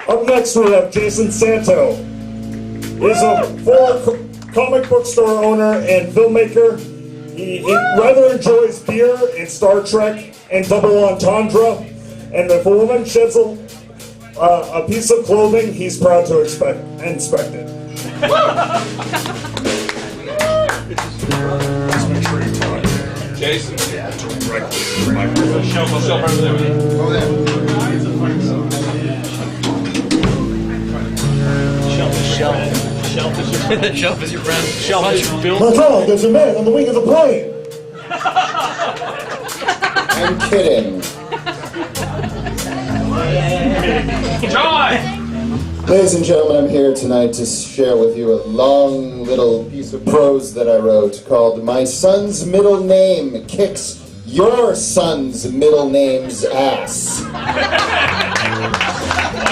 Up next we have Jason Santo. He's a former comic book store owner and filmmaker. He rather enjoys beer and Star Trek and double entendre. And if a woman sheds a piece of clothing, he's proud to inspect it. Jason. Shelf over there with you. Over there. Shelf is your friend. Shelf is your film. My God, there's a man on the wing of the plane. I'm kidding. Joy! Ladies and gentlemen, I'm here tonight to share with you a long little piece of prose that I wrote called My Son's Middle Name Kicks Your Son's Middle Name's Ass. I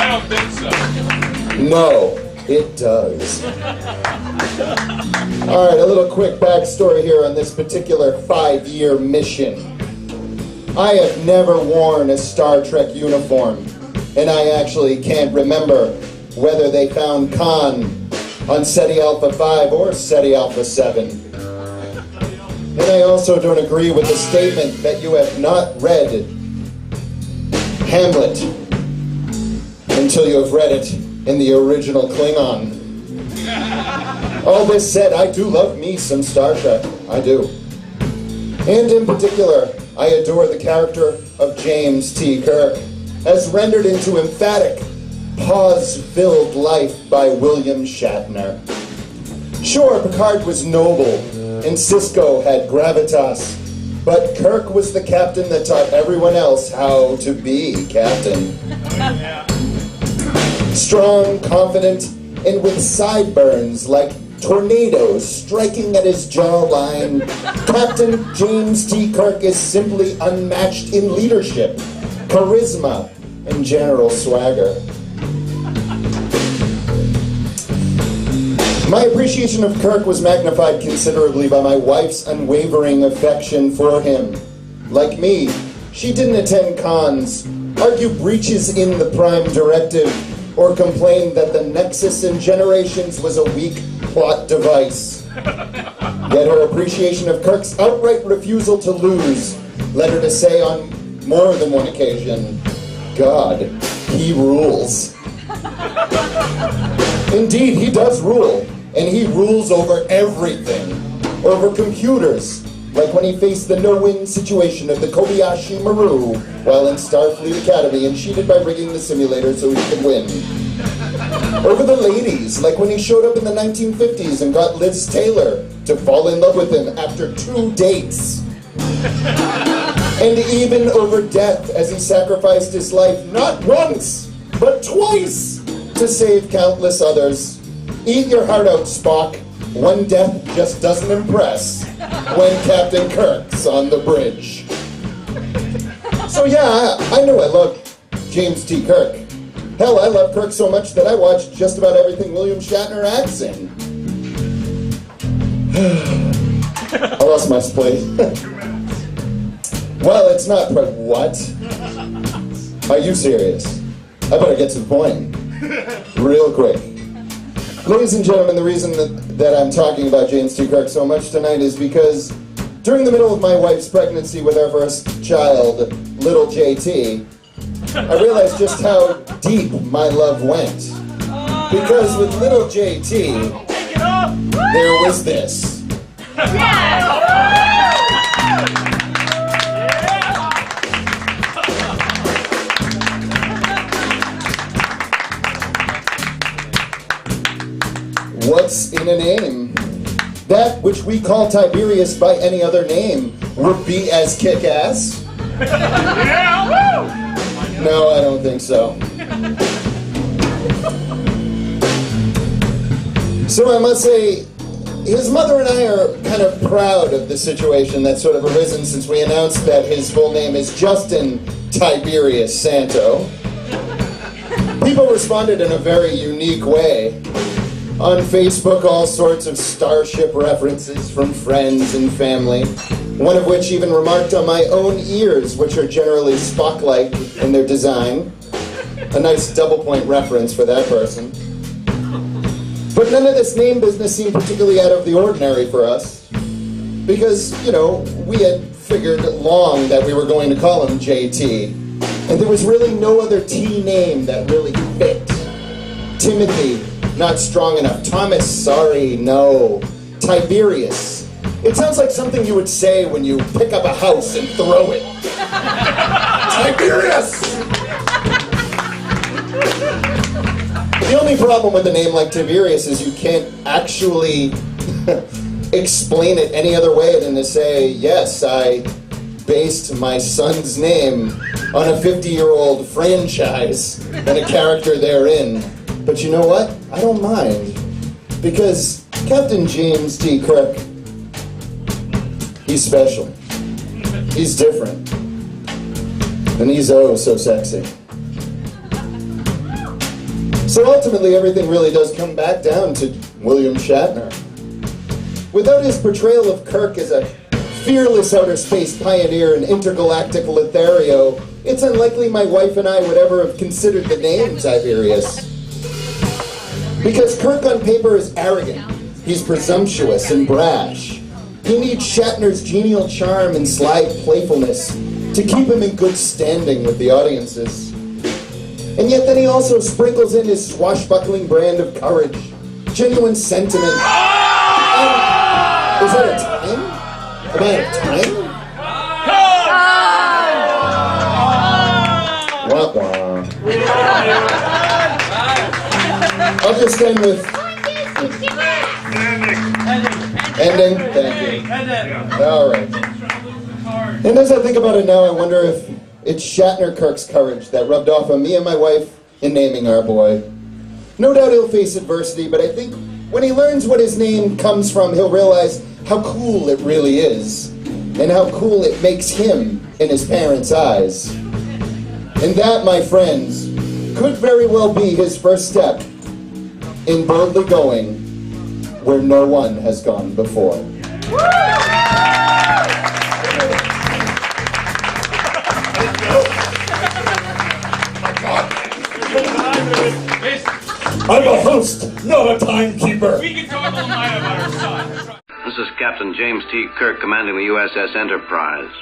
don't think so. No, it does. Alright, a little quick backstory here on this particular 5-year mission. I have never worn a Star Trek uniform, and I actually can't remember whether they found Khan on SETI Alpha 5 or SETI Alpha 7. And I also don't agree with the statement that you have not read Hamlet until you have read it in the original Klingon. All this said, I do love me some Star Trek. I do. And in particular, I adore the character of James T. Kirk, as rendered into emphatic, pause-filled life by William Shatner. Sure, Picard was noble, and Sisko had gravitas, but Kirk was the captain that taught everyone else how to be captain. Strong, confident, and with sideburns like tornadoes striking at his jawline, Captain James T. Kirk is simply unmatched in leadership, charisma, and general swagger. My appreciation of Kirk was magnified considerably by my wife's unwavering affection for him. Like me, she didn't attend cons, argue breaches in the Prime Directive, or complain that the Nexus in Generations was a weak plot device. Yet her appreciation of Kirk's outright refusal to lose led her to say on more than one occasion, God, he rules. Indeed, he does rule, and he rules over everything. Over computers, like when he faced the no-win situation of the Kobayashi Maru while in Starfleet Academy and cheated by rigging the simulator so he could win. Over the ladies, like when he showed up in the 1950s and got Liz Taylor to fall in love with him after 2 dates. And even over death, as he sacrificed his life not once, but twice to save countless others. Eat your heart out, Spock. One death just doesn't impress when Captain Kirk's on the bridge. So yeah, I know I love James T. Kirk. Hell, I love Kirk so much that I watched just about everything William Shatner acts in. I lost my place. Well, it's not, but what? Are you serious? I better get to the point. Real quick. Ladies and gentlemen, the reason that I'm talking about James T. Kirk so much tonight is because during the middle of my wife's pregnancy with our first child, little JT, I realized just how deep my love went. Because with little JT, there was this. What's in a name? That which we call Tiberius by any other name would be as kick-ass? No, I don't think so. So I must say, his mother and I are kind of proud of the situation that's sort of arisen since we announced that his full name is Justin Tiberius Santo. People responded in a very unique way. On Facebook, all sorts of starship references from friends and family, one of which even remarked on my own ears, which are generally Spock-like in their design. A nice double point reference for that person. But none of this name business seemed particularly out of the ordinary for us. Because, you know, we had figured long that we were going to call him JT. And there was really no other T name that really fit. Timothy, not strong enough. Thomas, sorry, no. Tiberius. It sounds like something you would say when you pick up a house and throw it. Tiberius! The only problem with a name like Tiberius is you can't actually explain it any other way than to say, yes, I based my son's name on a 50-year-old franchise and a character therein. But you know what? I don't mind. Because Captain James T. Kirk, he's special. He's different. And he's oh so sexy. So ultimately, everything really does come back down to William Shatner. Without his portrayal of Kirk as a fearless outer space pioneer and intergalactic Lothario, it's unlikely my wife and I would ever have considered the name Tiberius. Because Kirk on paper is arrogant, he's presumptuous and brash. He needs Shatner's genial charm and sly playfulness to keep him in good standing with the audiences. And yet then he also sprinkles in his swashbuckling brand of courage, genuine sentiment. Is that a time? Am I at time? Wah, wah. I'll just end with... Ending? Thank you. All right. And as I think about it now, I wonder if it's Shatner Kirk's courage that rubbed off on me and my wife in naming our boy. No doubt he'll face adversity, but I think when he learns what his name comes from, he'll realize how cool it really is, and how cool it makes him in his parents' eyes. And that, my friends, could very well be his first step in boldly going where no one has gone before. I'm a host, not a timekeeper. We can talk all night about our son. This is Captain James T. Kirk commanding the USS Enterprise.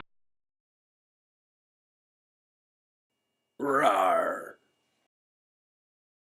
Right.